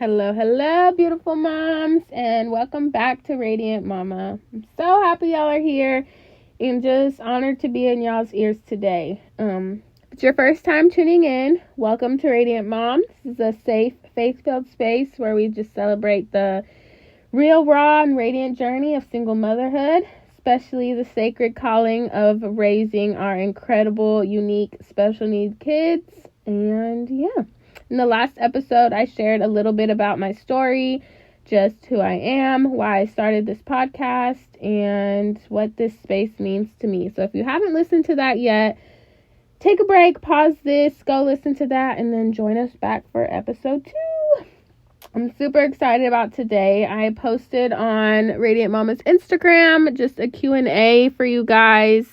Hello, beautiful moms, and welcome back to Radiant Mama. I'm so happy y'all are here and just honored to be in y'all's ears today. If it's your first time tuning in, welcome to Radiant Moms. This is a safe, faith-filled space where we just celebrate the real, raw, and radiant journey of single motherhood, especially the sacred calling of raising our incredible, unique, special needs kids. And yeah. In the last episode, I shared a little bit about my story, just who I am, why I started this podcast, and what this space means to me. So if you haven't listened to that yet, take a break, pause this, go listen to that, and then join us back for episode 2. I'm super excited about today. I posted on Radiant Mama's Instagram just a Q&A for you guys.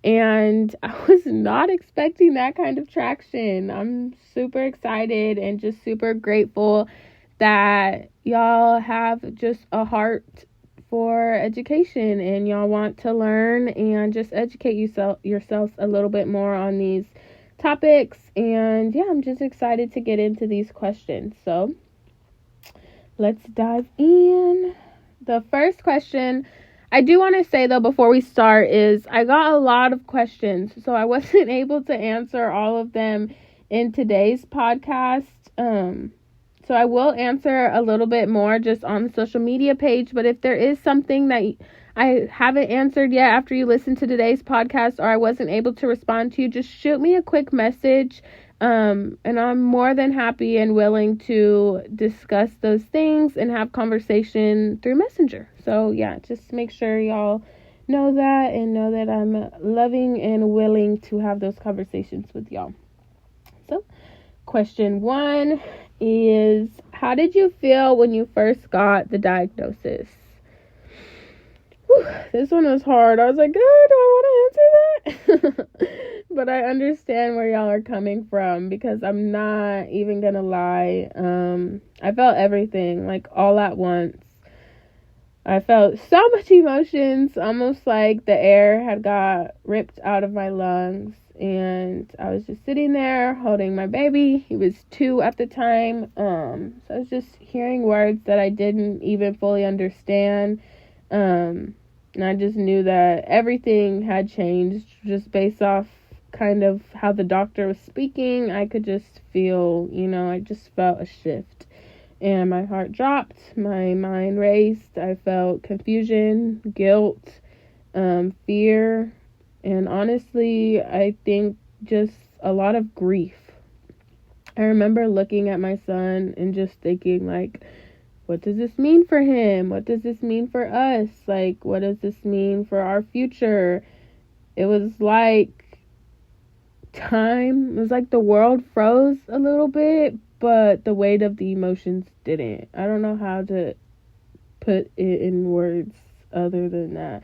And I was not expecting that kind of traction. I'm super excited and just super grateful that y'all have just a heart for education and y'all want to learn and just educate yourselves a little bit more on these topics. And yeah, I'm just excited to get into these questions. So let's dive in. The first question I do want to say, though, before we start, is I got a lot of questions, so I wasn't able to answer all of them in today's podcast. So I will answer a little bit more just on the social media page, but if there is something that I haven't answered yet after you listen to today's podcast or I wasn't able to respond to you, just shoot me a quick message. And I'm more than happy and willing to discuss those things and have conversation through Messenger. So yeah, just make sure y'all know that and know that I'm loving and willing to have those conversations with y'all. So question 1 is, how did you feel when you first got the diagnosis? This one was hard. I was like, oh, do I want to answer that? But I understand where y'all are coming from because I'm not even gonna lie. I felt everything, like, all at once. I felt so much emotions, almost like the air had got ripped out of my lungs. And I was just sitting there holding my baby. He was 2 at the time. So I was just hearing words that I didn't even fully understand. And I just knew that everything had changed just based off kind of how the doctor was speaking. I could just feel, I just felt a shift. And my heart dropped, my mind raced. I felt confusion, guilt, fear, and honestly, I think just a lot of grief. I remember looking at my son and just thinking, like, what does this mean for him? What does this mean for us? Like, what does this mean for our future? It was like time. It was like the world froze a little bit, but the weight of the emotions didn't. I don't know how to put it in words other than that.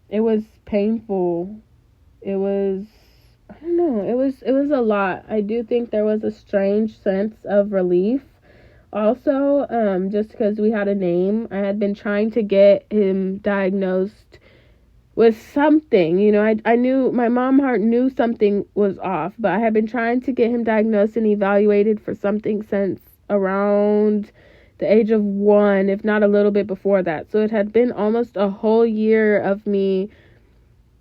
It was painful. It was, I don't know, it was a lot. I do think there was a strange sense of relief. Also, just because we had a name, I had been trying to get him diagnosed with something. I knew, my mom heart knew something was off, but I had been trying to get him diagnosed and evaluated for something since around the age of 1, if not a little bit before that. So it had been almost a whole year of me,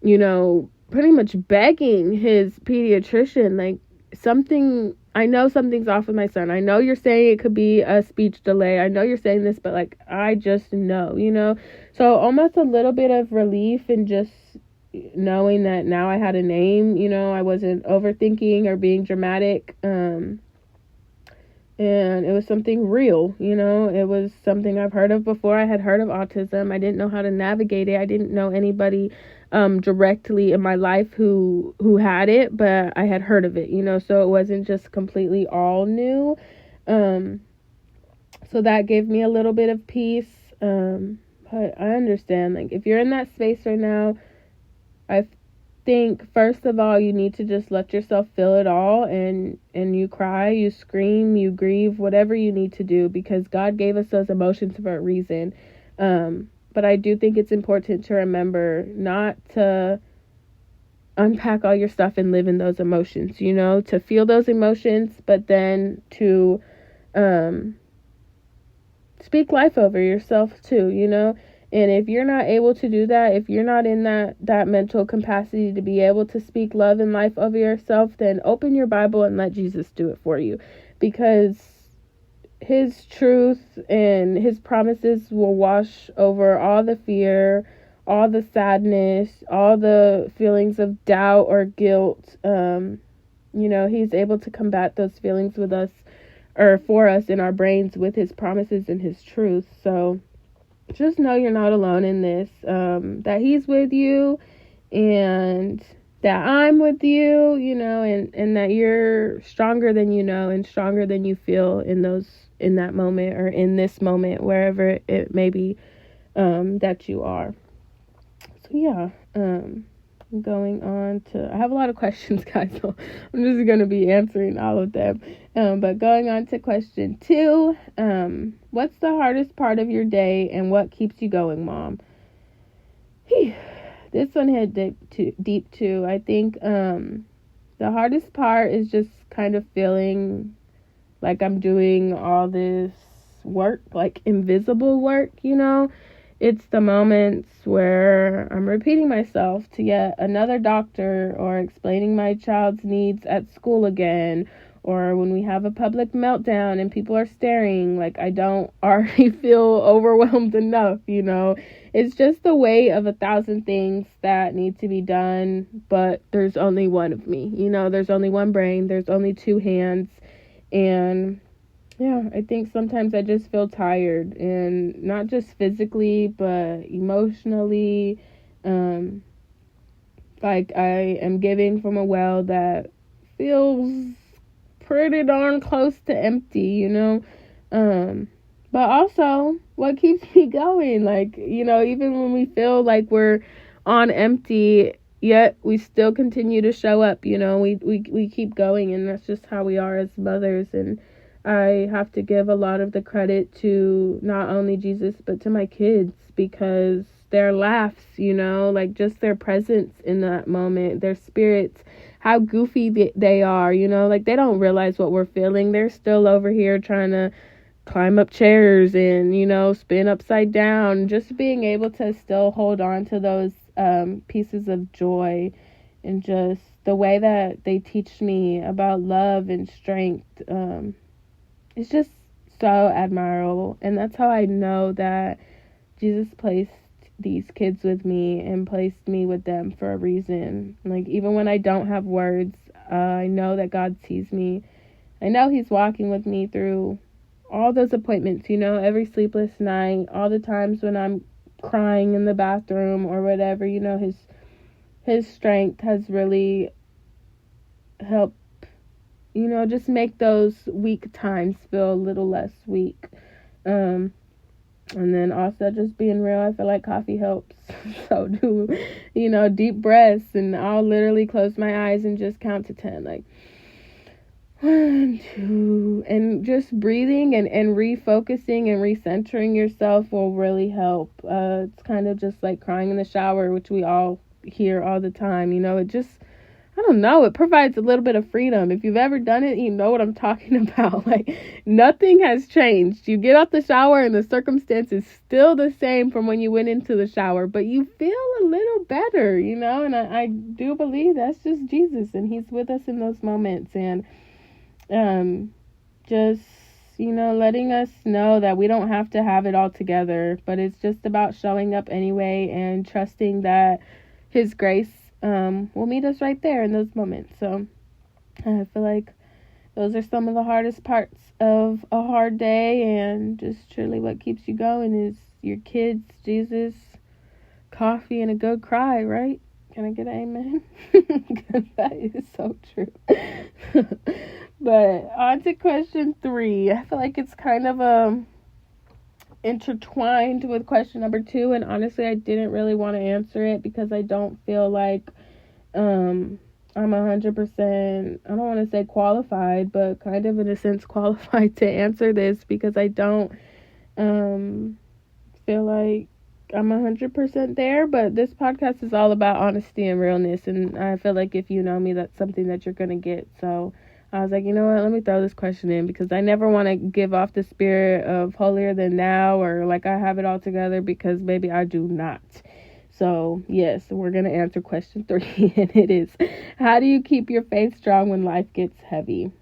pretty much begging his pediatrician, like, I know something's off with my son. I know you're saying it could be a speech delay. I know you're saying this, but, like, I just know, So almost a little bit of relief and just knowing that now I had a name, I wasn't overthinking or being dramatic. And it was something real, it was something I've heard of before. I had heard of autism. I didn't know how to navigate it. I didn't know anybody directly in my life who had it, but I had heard of it, so it wasn't just completely all new. So that gave me a little bit of peace. But I understand, like, if you're in that space right now, I think, first of all, you need to just let yourself feel it all, and you cry, you scream, you grieve, whatever you need to do, because God gave us those emotions for a reason. But I do think it's important to remember not to unpack all your stuff and live in those emotions, to feel those emotions, but then to speak life over yourself too, And if you're not able to do that, if you're not in that mental capacity to be able to speak love and life over yourself, then open your Bible and let Jesus do it for you. Because his truth and his promises will wash over all the fear, all the sadness, all the feelings of doubt or guilt. He's able to combat those feelings with us, or for us in our brains, with his promises and his truth. So just know you're not alone in this, that he's with you, and that I'm with you, and that you're stronger than you know and stronger than you feel in that moment, or in this moment, wherever it may be, that you are. So yeah, going on to, I have a lot of questions, guys, so I'm just going to be answering all of them. But going on to question 2, what's the hardest part of your day and what keeps you going, Mom? This one hit deep too. I think the hardest part is just kind of feeling like I'm doing all this work, like invisible work, It's the moments where I'm repeating myself to yet another doctor, or explaining my child's needs at school again, or when we have a public meltdown and people are staring, like I don't already feel overwhelmed enough, It's just the weight of 1,000 things that need to be done, but there's only one of me, There's only one brain, there's only 2 hands, and yeah, I think sometimes I just feel tired, and not just physically, but emotionally. Like I am giving from a well that feels pretty darn close to empty, But also, what keeps me going? Like, even when we feel like we're on empty, yet we still continue to show up, we keep going, and that's just how we are as mothers. And I have to give a lot of the credit to not only Jesus, but to my kids, because their laughs, like just their presence in that moment, their spirits, how goofy they are, like they don't realize what we're feeling. They're still over here trying to climb up chairs and, spin upside down. Just being able to still hold on to those pieces of joy, and just the way that they teach me about love and strength, it's just so admirable. And that's how I know that Jesus placed these kids with me and placed me with them for a reason. Like, even when I don't have words, I know that God sees me. I know he's walking with me through all those appointments, every sleepless night, all the times when I'm crying in the bathroom or whatever, his strength has really helped, just make those weak times feel a little less weak. And then also just being real, I feel like coffee helps. So do, deep breaths, and I'll literally close my eyes and just count to 10, like 1, 2, and just breathing and refocusing and recentering yourself will really help. It's kind of just like crying in the shower, which we all hear all the time. It just, I don't know, it provides a little bit of freedom. If you've ever done it, you know what I'm talking about. Like, nothing has changed. You get out the shower and the circumstance is still the same from when you went into the shower, but you feel a little better, and I do believe that's just Jesus, and he's with us in those moments. And just, letting us know that we don't have to have it all together, but it's just about showing up anyway and trusting that his grace will meet us right there in those moments. So I feel like those are some of the hardest parts of a hard day, and just truly what keeps you going is your kids, Jesus, coffee, and a good cry, right? Can I get an amen? Because that is so true. But on to question 3. I feel like it's kind of intertwined with question number 2, and honestly I didn't really want to answer it because I don't feel like I'm 100%, I don't want to say qualified, but kind of in a sense qualified to answer this, because I don't feel like I'm 100% there. But this podcast is all about honesty and realness, and I feel like if you know me, that's something that you're gonna get. So I was like, you know what, let me throw this question in, because I never want to give off the spirit of holier than thou, or like I have it all together, because maybe I do not. So yes, we're going to answer question 3, and it is, how do you keep your faith strong when life gets heavy?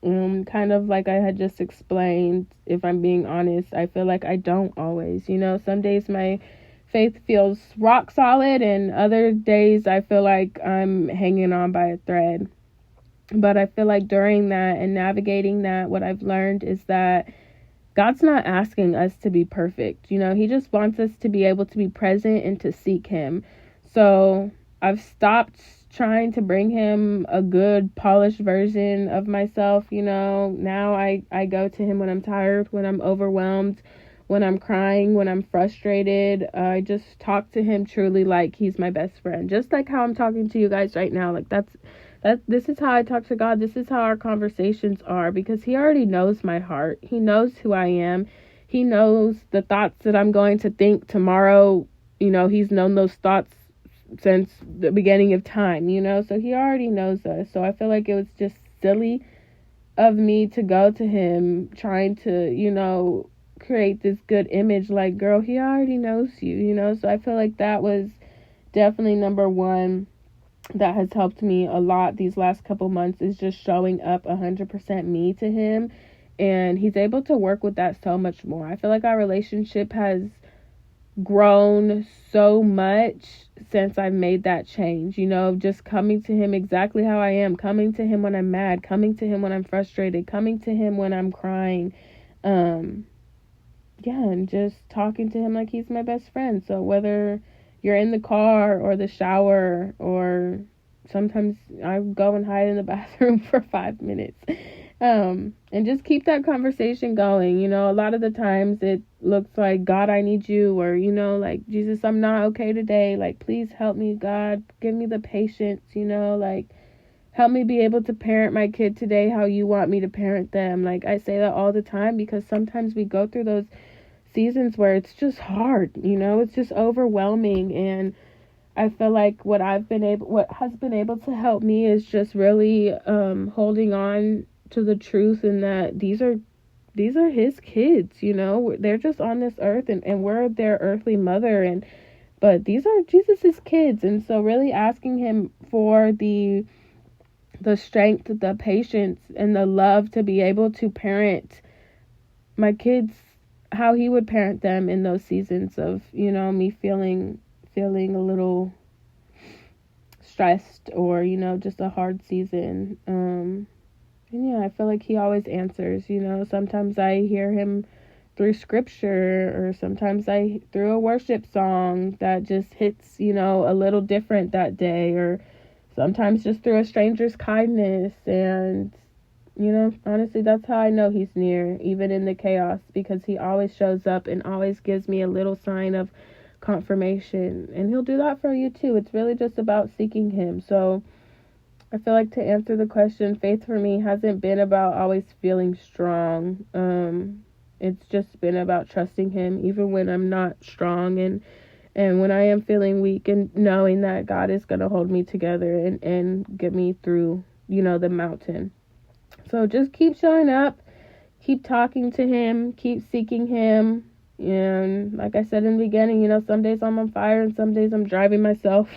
Kind of like I had just explained, if I'm being honest, I feel like I don't always. Some days my faith feels rock solid, and other days I feel like I'm hanging on by a thread. But I feel like during that and navigating that, what I've learned is that God's not asking us to be perfect. He just wants us to be able to be present and to seek Him. So I've stopped trying to bring Him a good, polished version of myself. Now I go to Him when I'm tired, when I'm overwhelmed, when I'm crying, when I'm frustrated. I just talk to Him truly like He's my best friend. Just like how I'm talking to you guys right now. Like this is how I talk to God. This is how our conversations are, because He already knows my heart. He knows who I am. He knows the thoughts that I'm going to think tomorrow. He's known those thoughts since the beginning of time, so He already knows us. So I feel like it was just silly of me to go to Him trying to, create this good image. Like, girl, He already knows you, so I feel like that was definitely number one that has helped me a lot these last couple months, is just showing up 100% me to Him. And He's able to work with that so much more. I feel like our relationship has grown so much since I've made that change, just coming to Him exactly how I am, coming to Him when I'm mad, coming to Him when I'm frustrated, coming to Him when I'm crying. And just talking to Him like He's my best friend. So whether you're in the car or the shower, or sometimes I go and hide in the bathroom for 5 minutes, and just keep that conversation going. A lot of the times it looks like, God, I need you, or like, Jesus, I'm not okay today, like, please help me, God, give me the patience, like, help me be able to parent my kid today how you want me to parent them. Like, I say that all the time, because sometimes we go through those seasons where it's just hard, it's just overwhelming. And I feel like what has been able to help me is just really holding on to the truth, and that these are His kids. They're just on this earth, and we're their earthly mother, but these are Jesus's kids. And so really asking Him for the strength, the patience, and the love to be able to parent my kids how He would parent them in those seasons of, me feeling a little stressed, or, just a hard season. And yeah, I feel like He always answers. Sometimes I hear Him through scripture, or sometimes through a worship song that just hits, a little different that day, or sometimes just through a stranger's kindness. And honestly, that's how I know He's near, even in the chaos, because He always shows up and always gives me a little sign of confirmation. And He'll do that for you too. It's really just about seeking Him. So I feel like, to answer the question, faith for me hasn't been about always feeling strong. It's just been about trusting Him even when I'm not strong, and when I am feeling weak, and knowing that God is going to hold me together and get me through, the mountain. So just keep showing up, keep talking to Him, keep seeking Him. And like I said in the beginning, some days I'm on fire, and some days I'm driving myself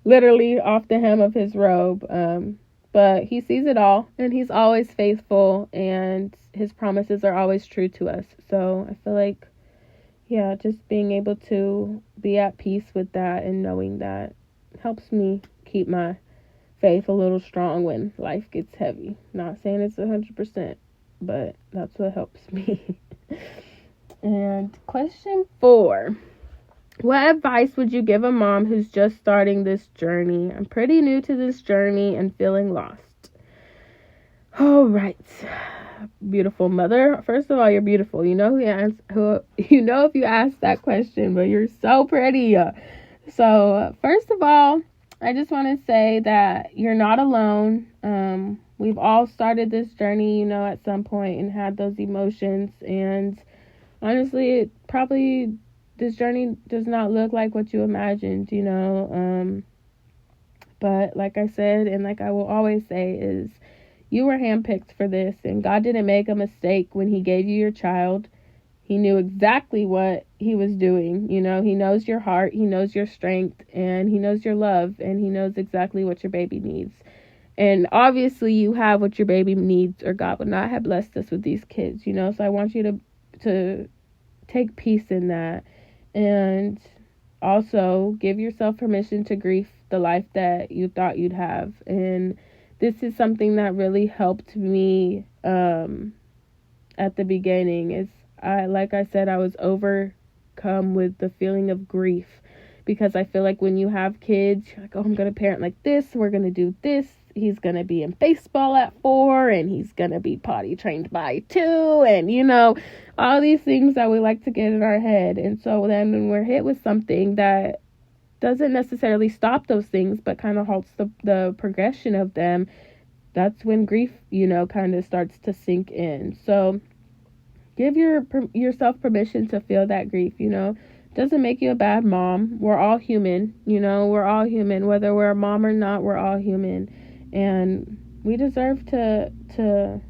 literally off the hem of His robe. But He sees it all, and He's always faithful, and His promises are always true to us. So I feel like, yeah, just being able to be at peace with that, and knowing that, helps me keep my faith a little strong when life gets heavy. Not saying it's 100%, but that's what helps me. And question 4. What advice would you give a mom who's just starting this journey? I'm pretty new to this journey and feeling lost. All right. Beautiful mother. First of all, you're beautiful. You know if you ask that question, but you're so pretty. So, first of all, I just want to say that you're not alone. We've all started this journey, at some point, and had those emotions. And honestly, this journey does not look like what you imagined, but like I said, and like I will always say, is You were handpicked for this, and God didn't make a mistake when he gave you your child. He knew exactly what he was doing. You know, he knows your heart, he knows your strength, and he knows your love, and he knows exactly what your baby needs. And obviously you have what your baby needs, or God would not have blessed us with these kids, you know. So I want you to take peace in that, and also give yourself permission to grieve the life that you thought you'd have. And this is something that really helped me at the beginning. Is like I said, I was overcome with the feeling of grief, because I feel like when you have kids, you're like, oh, I'm going to parent like this. We're going to do this. He's going to be in baseball at 4, and he's going to be potty trained by 2. And, you know, all these things that we like to get in our head. And so then when we're hit with something that doesn't necessarily stop those things, but kind of halts the progression of them, that's when grief, you know, kind of starts to sink in. So give yourself permission to feel that grief, you know. Doesn't make you a bad mom. We're all human, you know. We're all human. Whether we're a mom or not, we're all human. And we deserve to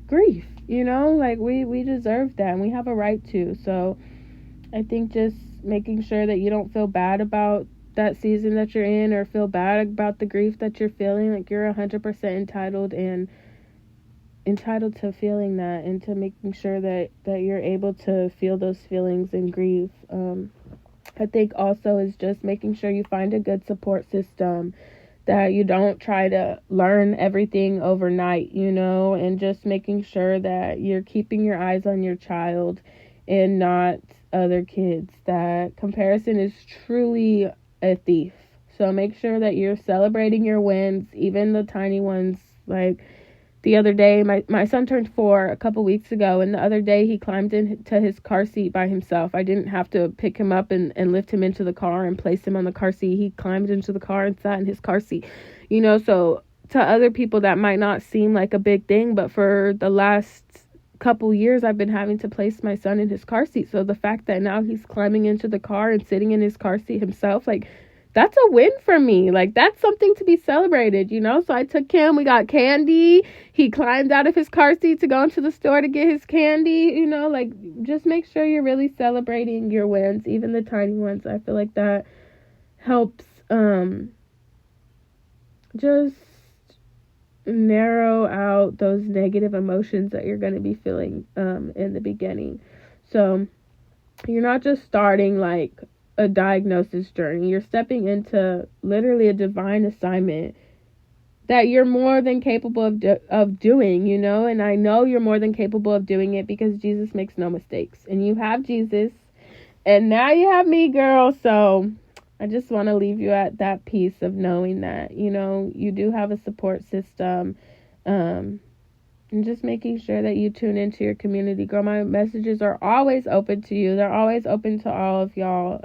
grieve, you know. Like, we deserve that, and we have a right to. So I think just making sure that you don't feel bad about that season that you're in, or feel bad about the grief that you're feeling. Like, you're 100% entitled to feeling that, and to making sure that you're able to feel those feelings and grieve. I think also is just making sure you find a good support system, that you don't try to learn everything overnight, you know, and just making sure that you're keeping your eyes on your child and not other kids. That comparison is truly a thief. So make sure that you're celebrating your wins, even the tiny ones. Like, the other day, my son turned 4 a couple weeks ago, and the other day he climbed into his car seat by himself. I didn't have to pick him up and lift him into the car and place him on the car seat. He climbed into the car and sat in his car seat. You know, so to other people that might not seem like a big thing, but for the last couple years I've been having to place my son in his car seat. So the fact that now he's climbing into the car and sitting in his car seat himself, like, that's a win for me. Like, that's something to be celebrated, you know? So I took him, we got candy. He climbed out of his car seat to go into the store to get his candy, you know? Like, just make sure you're really celebrating your wins, even the tiny ones. I feel like that helps just narrow out those negative emotions that you're going to be feeling in the beginning. So you're not just starting, like, a diagnosis journey. You're stepping into literally a divine assignment that you're more than capable of doing, you know. And I know you're more than capable of doing it, because Jesus makes no mistakes, and you have Jesus, and now you have me, girl. So I just want to leave you at that piece of knowing that, you know, you do have a support system, and just making sure that you tune into your community. Girl, my messages are always open to you. They're always open to all of y'all,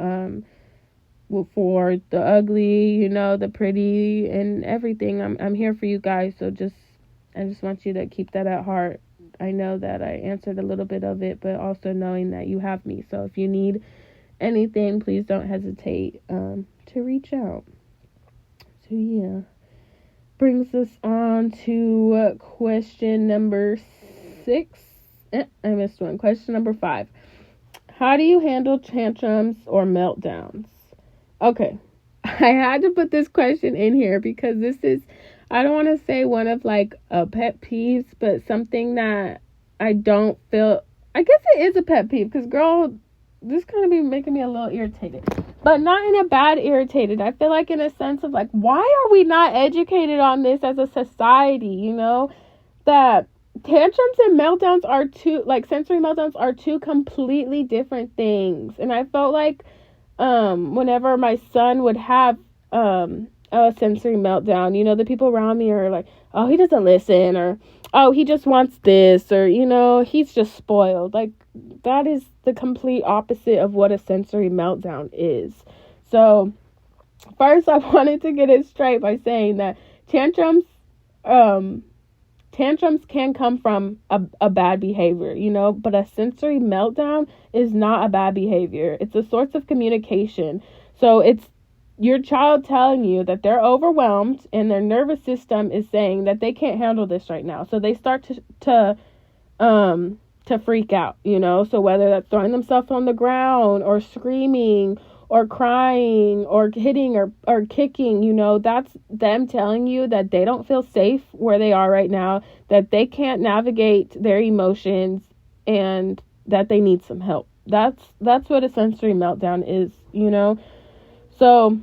for the ugly, you know, the pretty, and everything. I'm here for you guys. So I just want you to keep that at heart. I know that I answered a little bit of it, but also knowing that you have me. So if you need anything, please don't hesitate to reach out. So yeah. Brings us on to question number 6. I missed one. Question number 5. How do you handle tantrums or meltdowns? Okay. I had to put this question in here because this is, I don't want to say one of like a pet peeves, but something that I don't feel, I guess it is a pet peeve, because girl, this kind of be making me a little irritated, but not in a bad irritated. I feel like in a sense of like, why are we not educated on this as a society? You know, that tantrums and meltdowns are sensory meltdowns are two completely different things. And I felt like whenever my son would have a sensory meltdown, you know, the people around me are like, oh, he doesn't listen, or oh, he just wants this, or, you know, he's just spoiled. Like, that is the complete opposite of what a sensory meltdown is. So first, I wanted to get it straight by saying that tantrums can come from a bad behavior, you know, but a sensory meltdown is not a bad behavior. It's a source of communication. So it's your child telling you that they're overwhelmed and their nervous system is saying that they can't handle this right now. So they start to freak out, So whether that's throwing themselves on the ground or screaming or crying or hitting or kicking, that's them telling you that they don't feel safe where they are right now, that they can't navigate their emotions, and that they need some help. That's what a sensory meltdown is, So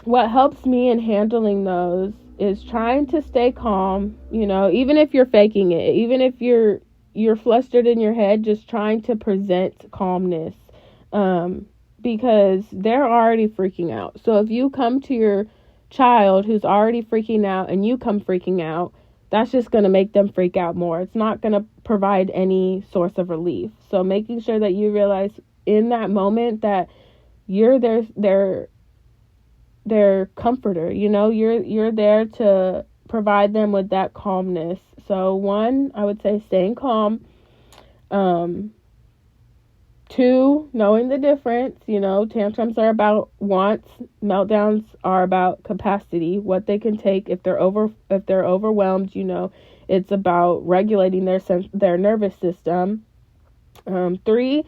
what helps me in handling those is trying to stay calm, even if you're faking it, even if you're flustered in your head, just trying to present calmness, because they're already freaking out. So if you come to your child who's already freaking out and you come freaking out, that's just going to make them freak out more. It's not going to provide any source of relief. So making sure that you realize in that moment that you're their comforter, you're there to provide them with that calmness. So 1, I would say staying calm. 2, knowing the difference. Tantrums are about wants, meltdowns are about capacity, what they can take. If they're overwhelmed, it's about regulating their nervous system. 3,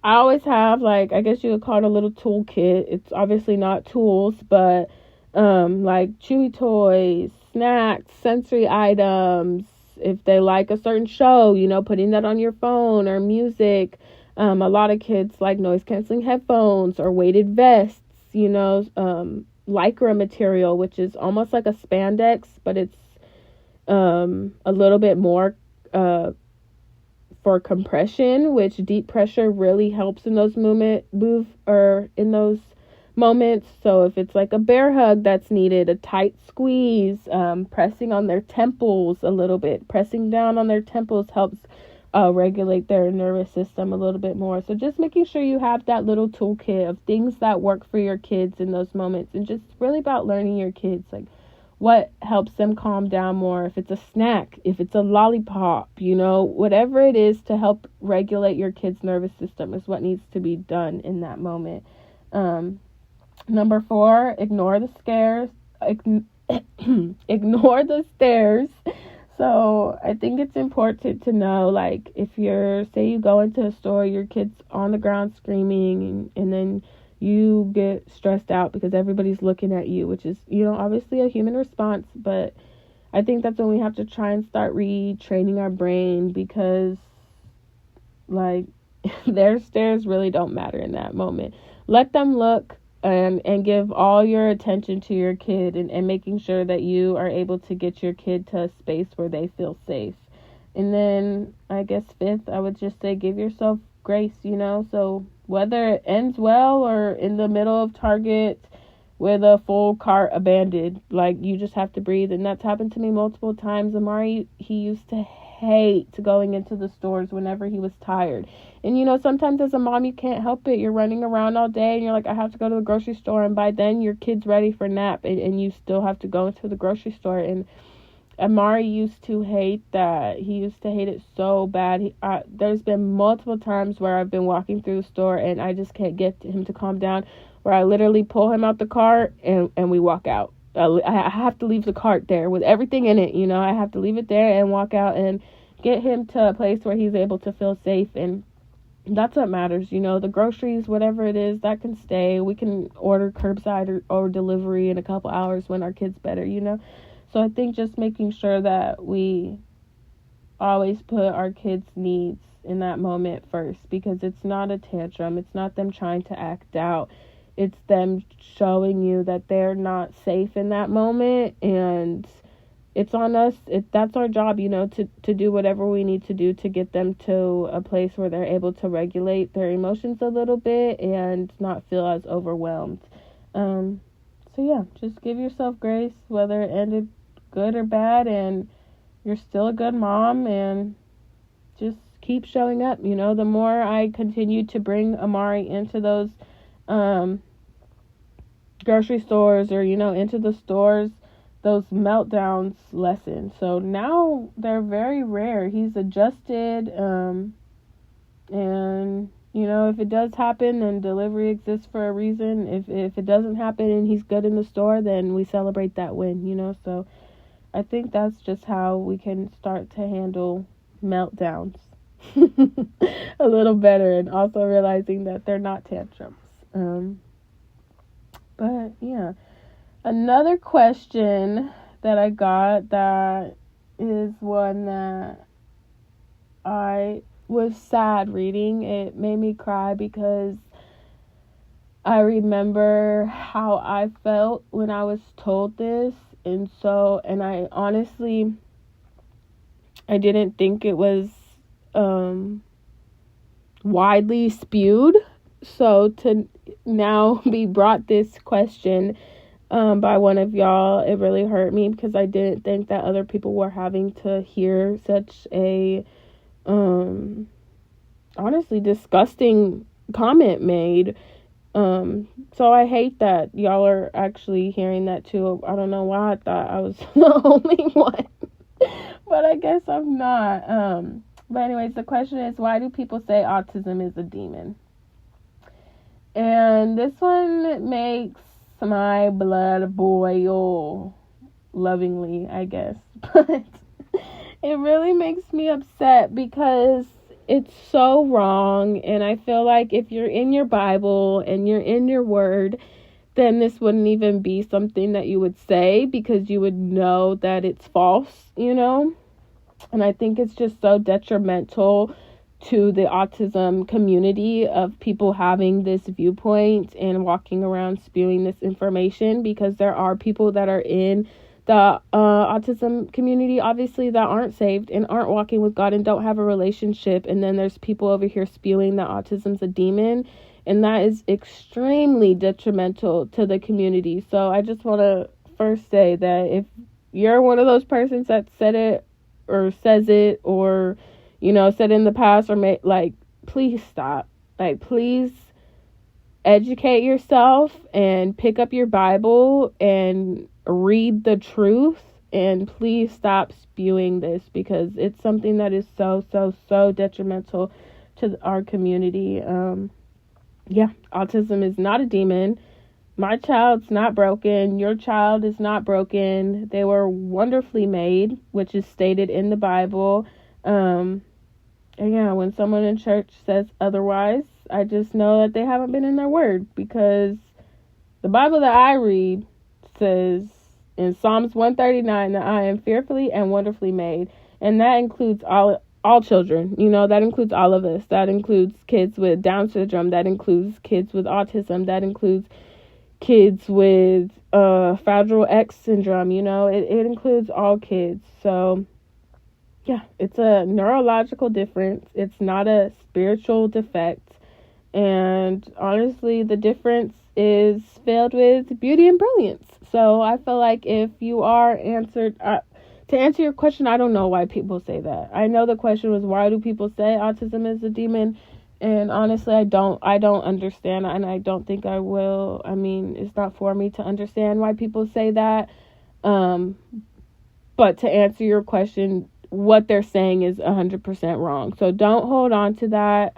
I always have, I guess you could call it a little toolkit. It's obviously not tools, but like chewy toys, snacks, sensory items. If they like a certain show, putting that on your phone, or music. A lot of kids like noise canceling headphones or weighted vests, lycra material, which is almost like a spandex, but it's a little bit more for compression, which deep pressure really helps in those in those moments. So if it's like a bear hug that's needed, a tight squeeze, pressing on their temples a little bit, pressing down on their temples helps regulate their nervous system a little bit more. So just making sure you have that little toolkit of things that work for your kids in those moments, and just really about learning your kids, what helps them calm down more. If it's a snack, if it's a lollipop, whatever it is to help regulate your kid's nervous system is what needs to be done in that moment. Number 4, ignore the scares. Ignore the stares. So I think it's important to know, if say you go into a store, your kid's on the ground screaming, and then you get stressed out because everybody's looking at you, which is, obviously a human response. But I think that's when we have to try and start retraining our brain, because their stares really don't matter in that moment. Let them look. And give all your attention to your kid, and making sure that you are able to get your kid to a space where they feel safe. And then I guess 5th, I would just say give yourself grace, so whether it ends well or in the middle of Target with a full cart abandoned, you just have to breathe. And that's happened to me multiple times. Amari, he used to hate going into the stores whenever he was tired. And sometimes as a mom, you can't help it. You're running around all day and you're like, I have to go to the grocery store, and by then your kid's ready for nap, and you still have to go into the grocery store. And Amari used to hate that. He used to hate it so bad. There's been multiple times where I've been walking through the store and I just can't get him to calm down, where I literally pull him out the cart and we walk out. I have to leave the cart there with everything in it, I have to leave it there and walk out and get him to a place where he's able to feel safe. And that's what matters, the groceries, whatever it is, that can stay. We can order curbside or delivery in a couple hours when our kid's better, So I think just making sure that we always put our kids' needs in that moment first, because it's not a tantrum. It's not them trying to act out. It's them showing you that they're not safe in that moment, and it's on us. That's our job, to do whatever we need to do to get them to a place where they're able to regulate their emotions a little bit and not feel as overwhelmed. So yeah, just give yourself grace, whether it ended good or bad, and you're still a good mom, and just keep showing up. The more I continue to bring Amari into those grocery stores, or into the stores, those meltdowns lessen. So now they're very rare. He's adjusted, and You know, if it does happen, then delivery exists for a reason. If it doesn't happen and he's good in the store, then we celebrate that win, you know? So I think that's just how we can start to handle meltdowns a little better, and also realizing that they're not tantrums. But yeah, another question that I got that is one that I was sad reading. It made me cry because I remember how I felt when I was told this. And I honestly, I didn't think it was widely spewed. So to now be brought this question by one of y'all, it really hurt me because I didn't think that other people were having to hear such a honestly disgusting comment made. So I hate that y'all are actually hearing that too. I don't know why I thought I was the only one, but I guess I'm not. But anyways, the question is, why do people say autism is a demon? And this one makes my blood boil lovingly, I guess. But it really makes me upset because it's so wrong. And I feel like if you're in your Bible and you're in your word, then this wouldn't even be something that you would say because you would know that it's false, you know? And I think it's just so detrimental to the autism community of people having this viewpoint and walking around spewing this information, because there are people that are in the autism community, obviously, that aren't saved and aren't walking with God and don't have a relationship. And then there's people over here spewing that autism's a demon. And that is extremely detrimental to the community. So I just want to first say that if you're one of those persons that said it or says it, or, you know, said in the past, or please stop. Like, please educate yourself and pick up your Bible and read the truth, and please stop spewing this, because it's something that is so detrimental to our community. Autism is not a demon. My child's not broken. Your child is not broken. They were wonderfully made, which is stated in the Bible. And when someone in church says otherwise, I just know that they haven't been in their word, because the Bible that I read says in Psalms 139 that I am fearfully and wonderfully made. And that includes all children, you know, that includes all of us. That includes kids with Down syndrome. That includes kids with autism. That includes kids with Fragile X syndrome, you know, it includes all kids. So yeah, it's a neurological difference. It's not a spiritual defect. And honestly, the difference is filled with beauty and brilliance. So I feel like if you are answered, to answer your question, I don't know why people say that. I know the question was, why do people say autism is a demon? And honestly, I don't understand, and I don't think I will. I mean, it's not for me to understand why people say that. But to answer your question, what they're saying is 100% wrong. So don't hold on to that.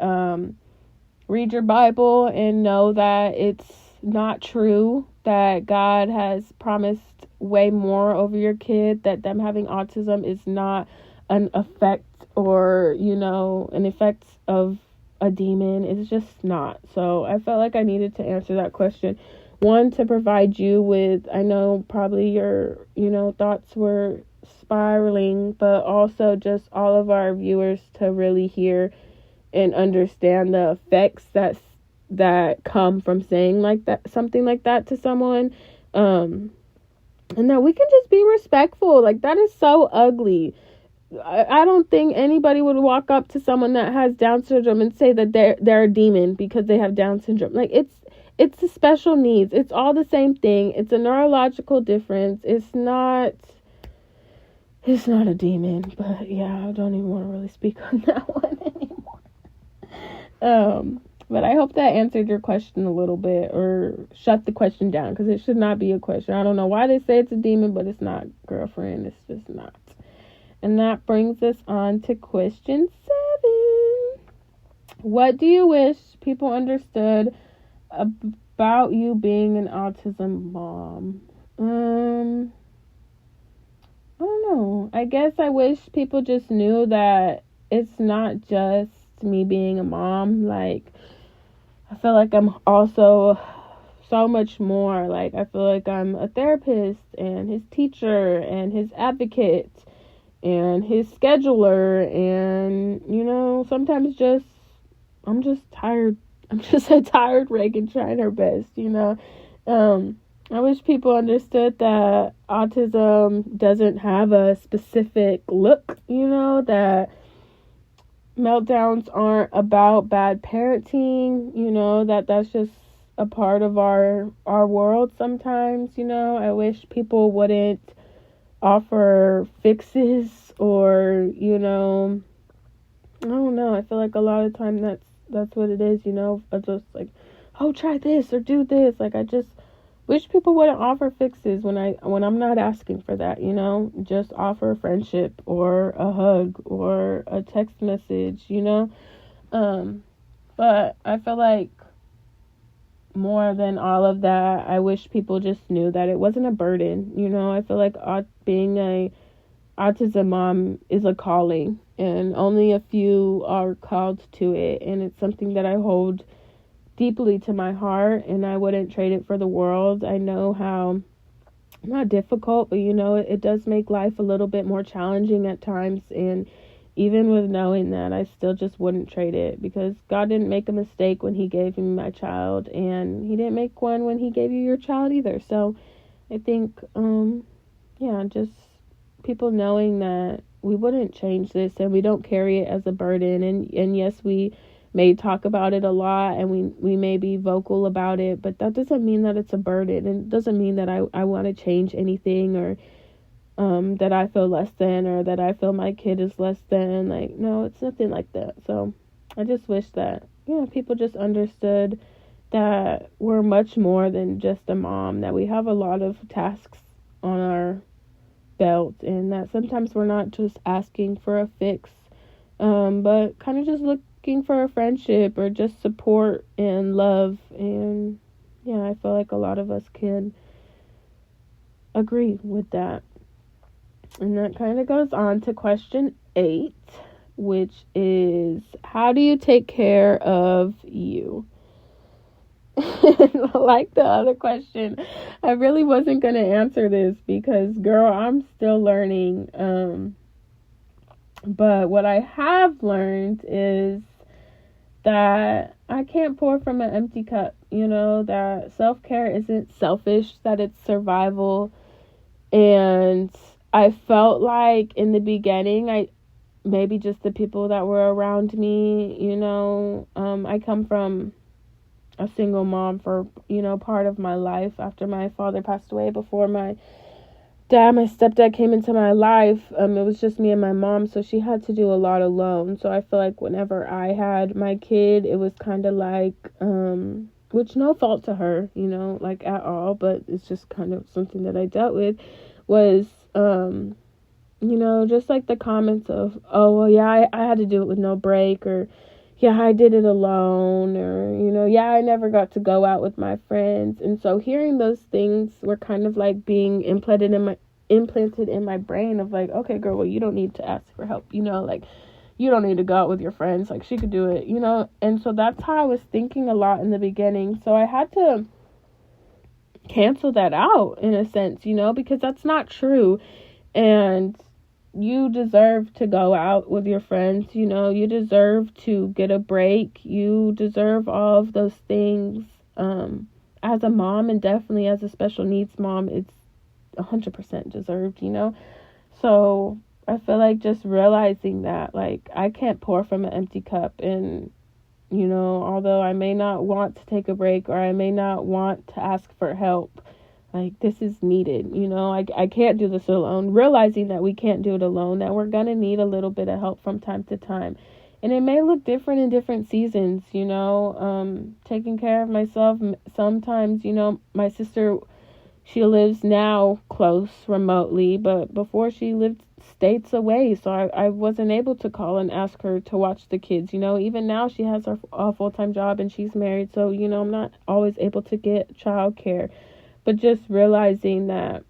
Read your Bible and know that it's not true, that God has promised way more over your kid, that them having autism is not an effect, or, you know, an effect of a demon. It's just not. So I felt like I needed to answer that question. One, to provide you with, I know probably your, you know, thoughts were spiraling, but also just all of our viewers to really hear and understand the effects that come from saying like that, something like that to someone. And that we can just be respectful. Like, that is so ugly. I don't think anybody would walk up to someone that has Down syndrome and say that they're a demon because they have Down syndrome. Like, it's the special needs. It's all the same thing. It's a neurological difference. It's not a demon. But yeah, I don't even want to really speak on that one anymore. But I hope that answered your question a little bit, or shut the question down, because it should not be a question. I don't know why they say it's a demon, but it's not, girlfriend. It's just not. And that brings us on to question 7. What do you wish people understood about you being an autism mom? I don't know. I guess I wish people just knew that it's not just me being a mom. Like, I feel like I'm also so much more. Like, I feel like I'm a therapist and his teacher and his advocate and his scheduler, and sometimes just I'm just tired. I'm just a tired Reagan trying her best. I wish people understood that autism doesn't have a specific look. That meltdowns aren't about bad parenting. That's just a part of our world sometimes. I wish people wouldn't offer fixes, or I don't know. I feel like a lot of time that's what it is. It's just like, oh, try this or do this. Like, I just wish people wouldn't offer fixes when I'm not asking for that. Just offer a friendship or a hug or a text message. But I feel like more than all of that, I wish people just knew that it wasn't a burden. I feel like being a autism mom is a calling, and only a few are called to it, and it's something that I hold deeply to my heart, and I wouldn't trade it for the world. I know how not difficult, but it does make life a little bit more challenging at times, and even with knowing that, I still just wouldn't trade it, because God didn't make a mistake when he gave me my child, and he didn't make one when he gave you your child either. So I think just people knowing that we wouldn't change this, and we don't carry it as a burden, and yes, we may talk about it a lot, and we may be vocal about it, but that doesn't mean that it's a burden, and it doesn't mean that I want to change anything, or that I feel less than, or that I feel my kid is less than. Like, no, it's nothing like that. So I just wish that people just understood that we're much more than just a mom, that we have a lot of tasks on our belt, and that sometimes we're not just asking for a fix, but kind of just looking for a friendship or just support and love. And I feel like a lot of us can agree with that. And that kind of goes on to question 8, which is, how do you take care of you? Like the other question, I really wasn't going to answer this because, girl, I'm still learning. But what I have learned is that I can't pour from an empty cup. That self-care isn't selfish, that it's survival. And I felt like in the beginning, maybe just the people that were around me, I come from a single mom for, part of my life. After my father passed away, before my stepdad came into my life, it was just me and my mom, so she had to do a lot alone. So I feel like whenever I had my kid, it was kind of like, which no fault to her, like at all, but it's just kind of something that I dealt with, was, just like the comments of, oh, well, yeah, I had to do it with no break, or, yeah, I did it alone, or, yeah, I never got to go out with my friends. And so hearing those things were kind of like being implanted in my brain of like, okay, girl, well, you don't need to ask for help, like, you don't need to go out with your friends, like, she could do it, and so that's how I was thinking a lot in the beginning. So I had to cancel that out in a sense, because that's not true. And you deserve to go out with your friends, you deserve to get a break, you deserve all of those things. As a mom, and definitely as a special needs mom, it's 100% deserved, so I feel like just realizing that, like, I can't pour from an empty cup, and although I may not want to take a break, or I may not want to ask for help, like, this is needed. I can't do this alone. Realizing that we can't do it alone, that we're gonna need a little bit of help from time to time, and it may look different in different seasons. Taking care of myself sometimes. My sister, she lives now close remotely, but before she lived states away. So I wasn't able to call and ask her to watch the kids. Even now she has a full-time job and she's married. So, I'm not always able to get childcare. But just realizing that,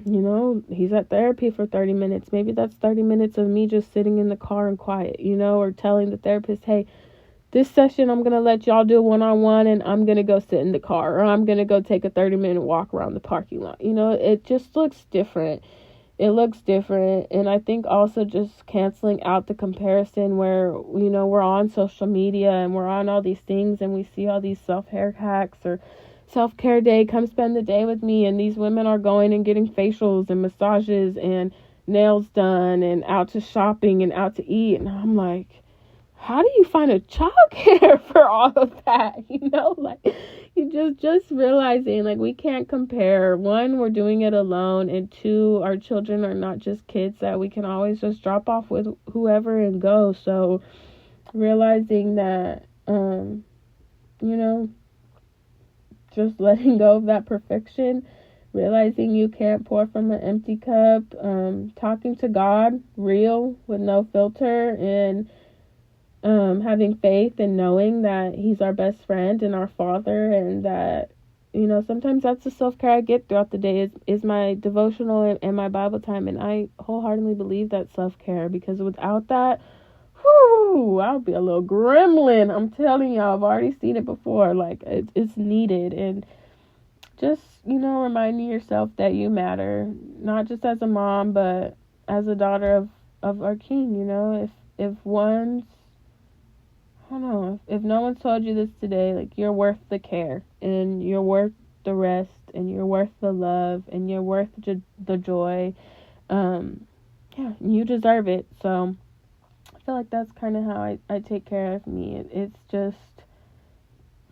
he's at therapy for 30 minutes. Maybe that's 30 minutes of me just sitting in the car and quiet, or telling the therapist, hey, this session I'm going to let y'all do one-on-one and I'm going to go sit in the car, or I'm going to go take a 30-minute walk around the parking lot. It just looks different. It looks different. And I think also just canceling out the comparison where, we're on social media and we're on all these things and we see all these self-care hacks or self-care day, come spend the day with me, and these women are going and getting facials and massages and nails done and out to shopping and out to eat. And I'm like, how do you find a childcare for all of that? You just realizing, like, we can't compare. One, we're doing it alone, and two, our children are not just kids that we can always just drop off with whoever and go. So realizing that, just letting go of that perfection, realizing you can't pour from an empty cup, talking to God real with no filter, and having faith and knowing that he's our best friend and our father, and that, sometimes that's the self-care I get throughout the day is my devotional and my Bible time. And I wholeheartedly believe that self-care, because without that, I'll be a little gremlin. I'm telling y'all, I've already seen it before. Like, it's needed. And just, reminding yourself that you matter, not just as a mom, but as a daughter of our King. If one's, I don't know, if no one's told you this today, like, you're worth the care, and you're worth the rest, and you're worth the love, and you're worth the joy. You deserve it. So I feel like that's kind of how I take care of me. It's just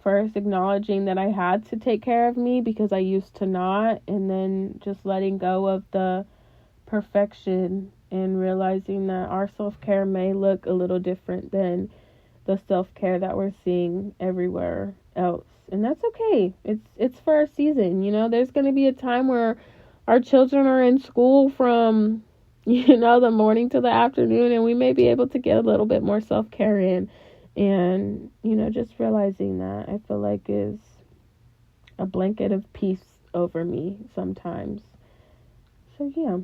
first acknowledging that I had to take care of me because I used to not, and then just letting go of the perfection and realizing that our self-care may look a little different than the self-care that we're seeing everywhere else. And that's okay. It's for a season. There's going to be a time where our children are in school from the morning to the afternoon, and we may be able to get a little bit more self-care in. And, just realizing that, I feel like is a blanket of peace over me sometimes. So, yeah,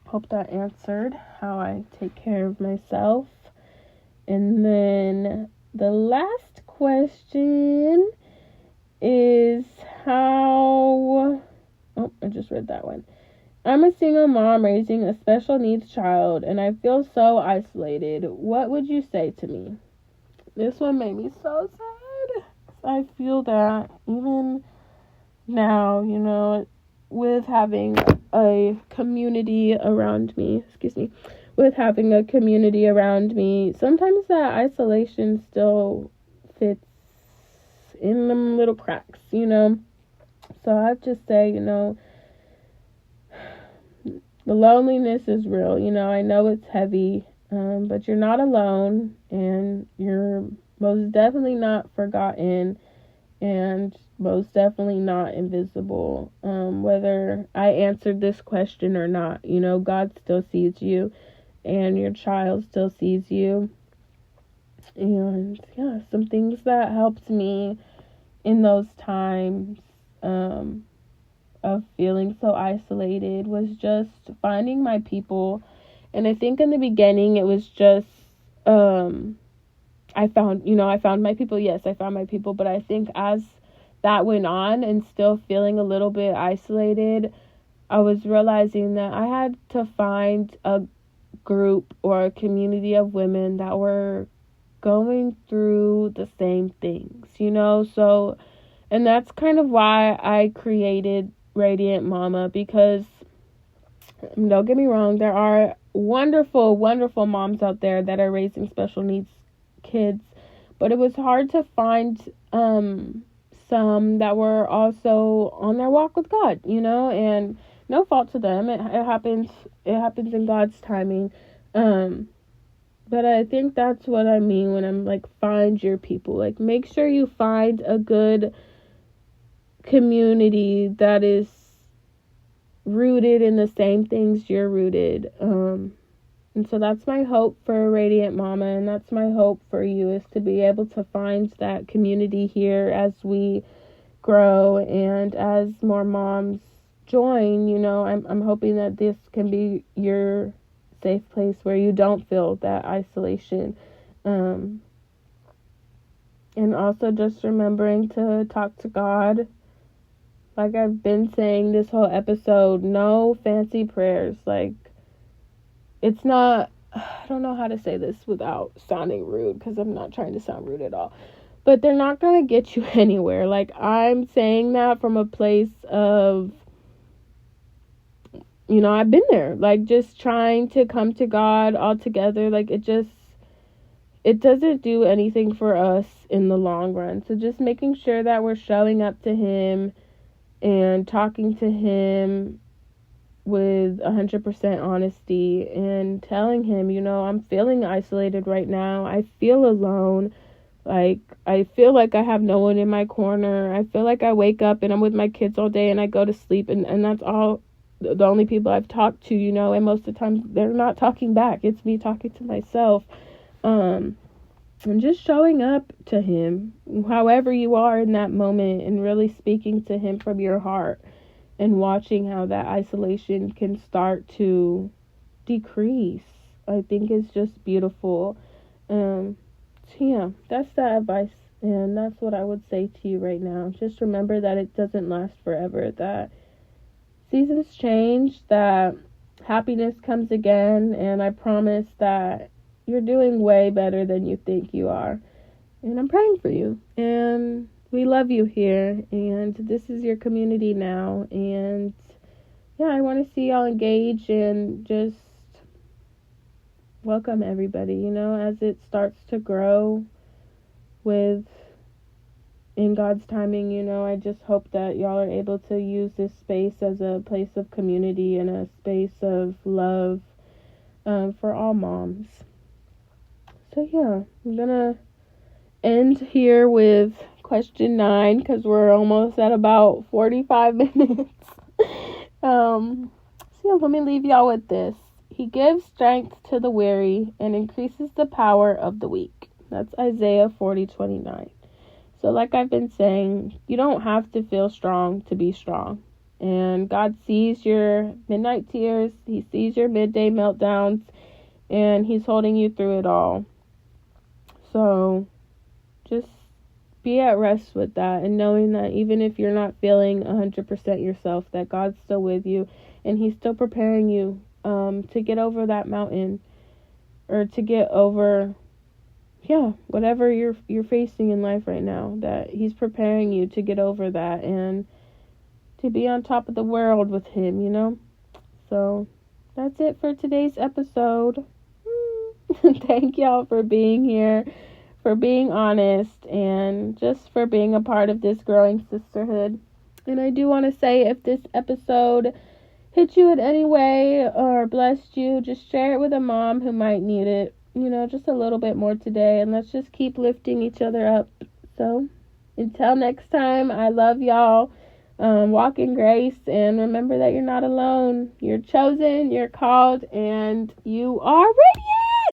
hope that answered how I take care of myself. And then the last question is I just read that one. I'm a single mom raising a special needs child, and I feel so isolated. What would you say to me? This one made me so sad. I feel that even now, with having a community around me, sometimes that isolation still fits in them little cracks, So I just say, the loneliness is real. I know it's heavy, but you're not alone, and you're most definitely not forgotten, and most definitely not invisible. Whether I answered this question or not, God still sees you, and your child still sees you. And yeah, some things that helped me in those times, of feeling so isolated was just finding my people. And I think in the beginning it was just I found my people. Yes, I found my people, but I think as that went on and still feeling a little bit isolated, I was realizing that I had to find a group or a community of women that were going through the same things, so, and that's kind of why I created Radiant Momma, because don't get me wrong, there are wonderful, wonderful moms out there that are raising special needs kids, but it was hard to find some that were also on their walk with God, and no fault to them. It happens in God's timing. But I think that's what I mean when I'm like, find your people. Like, make sure you find a good community that is rooted in the same things you're rooted. And so that's my hope for Radiant Mama, and that's my hope for you, is to be able to find that community here as we grow and as more moms join. I'm hoping that this can be your safe place where you don't feel that isolation. And also just remembering to talk to God. Like I've been saying this whole episode, no fancy prayers. Like, it's not, I don't know how to say this without sounding rude, because I'm not trying to sound rude at all. But they're not going to get you anywhere. Like, I'm saying that from a place of, I've been there. Like, just trying to come to God all together. Like, it doesn't do anything for us in the long run. So just making sure that we're showing up to Him and talking to Him with 100% honesty and telling Him, I'm feeling isolated right now. I feel alone. Like, I feel like I have no one in my corner. I feel like I wake up and I'm with my kids all day and I go to sleep, and that's all, the only people I've talked to, and most of the time they're not talking back. It's me talking to myself. And just showing up to Him, however you are in that moment, and really speaking to Him from your heart, and watching how that isolation can start to decrease, I think is just beautiful. So yeah, that's that advice, and that's what I would say to you right now. Just remember that it doesn't last forever, that seasons change, that happiness comes again, and I promise that you're doing way better than you think you are. And I'm praying for you. And we love you here. And this is your community now. And yeah, I want to see y'all engage and just welcome everybody, as it starts to grow in God's timing. I just hope that y'all are able to use this space as a place of community and a space of love for all moms. So yeah, I'm gonna end here with question 9, because we're almost at about 45 minutes. So yeah, let me leave y'all with this. He gives strength to the weary and increases the power of the weak. That's Isaiah 40:29. So like I've been saying, you don't have to feel strong to be strong. And God sees your midnight tears. He sees your midday meltdowns. And He's holding you through it all. So just be at rest with that, and knowing that even if you're not feeling 100% yourself, that God's still with you, and He's still preparing you to get over that mountain, or to get over whatever you're facing in life right now, that He's preparing you to get over that and to be on top of the world with Him. So that's it for today's episode. Thank y'all for being here, for being honest, and just for being a part of this growing sisterhood. And I do want to say, if this episode hit you in any way or blessed you, just share it with a mom who might need it, just a little bit more today, and let's just keep lifting each other up. So until next time, I love y'all. Walk in grace, and remember that you're not alone. You're chosen, you're called, and you are radiant.